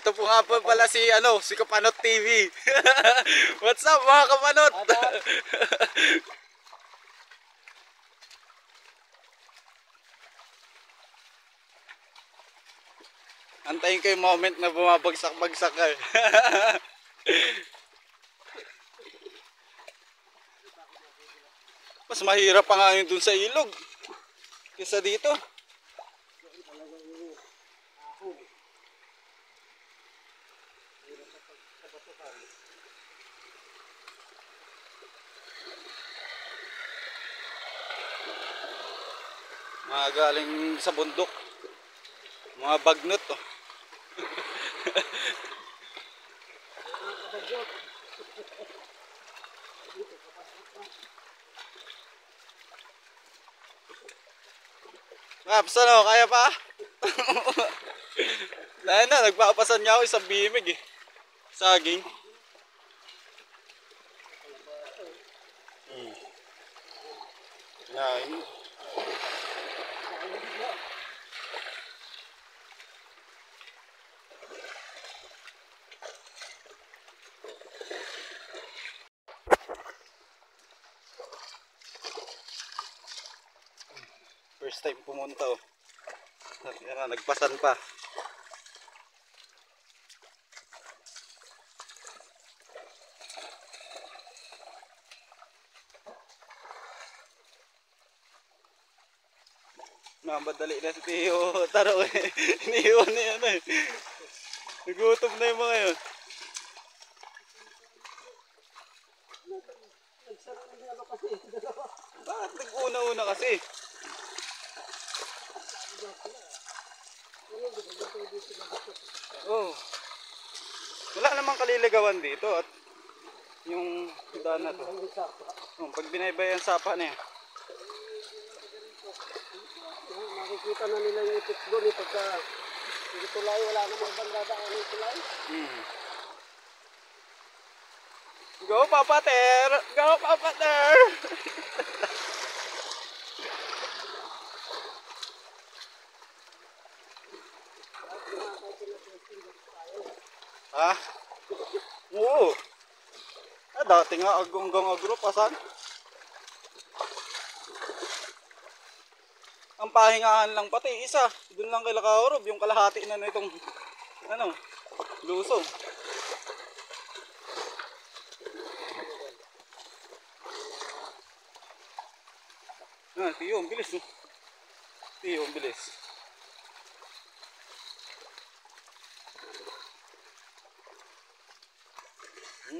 ito po nga po pala si si Kapanot TV. What's up mga Kapanot? Antayin ko yung moment na bumabagsak-bagsak ka. Mas mahirap pa nga yun dun sa ilog kaysa dito. Mga galing sa bundok, mga bagnot oh. Maps, kaya pa? Dahil na, nagpapasan niya ako isang bimig eh. Saging. Yan. First time pumunta oh. Yan na, nagpasan pa. Madali na si Tio. Taro eh. Iniiwan na yan eh. Nagutom na yung mga yun. Bakit nag-una-una kasi? Oh. Wala namang kaliligawan dito at yung daan na to. Pag binaybay ang sapa na yan. Makikita na nila yung itik doon pagka hindi tulay, wala namang bandadaan ng tulay. Go Papa Ter! Go Papa Ter! Ha? Oo. Dati nga agong agro pasan. Ang pahingahan lang pati isa. Doon lang kay Lakahorob, yung kalahati na nitong lusong. Tiyo, ang bilis. Tiyo, ang bilis.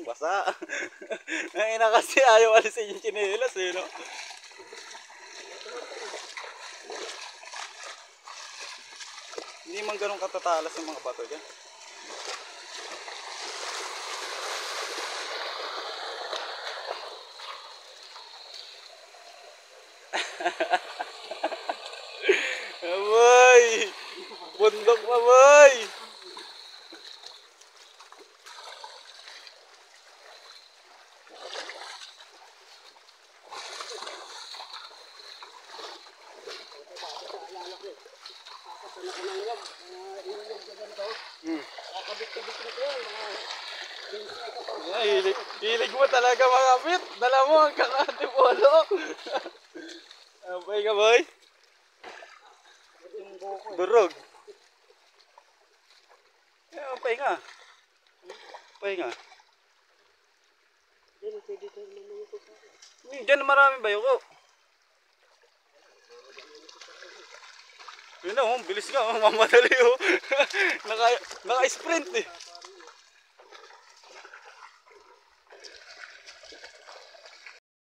Basa. Ngayon na kasi ayaw alisin yung tsinelas eh, no? Hindi man ganun katatalas yung mga bato dyan. Aboy! Bundok pa boy! Hilig mo talaga makapit. Dala mo ang kakantipolo. Abay ka boy. Durog. Abay nga. Abay nga. Diyan maraming bayoko. Yun na, bilis nga, mamadali oh. Naka-sprint eh.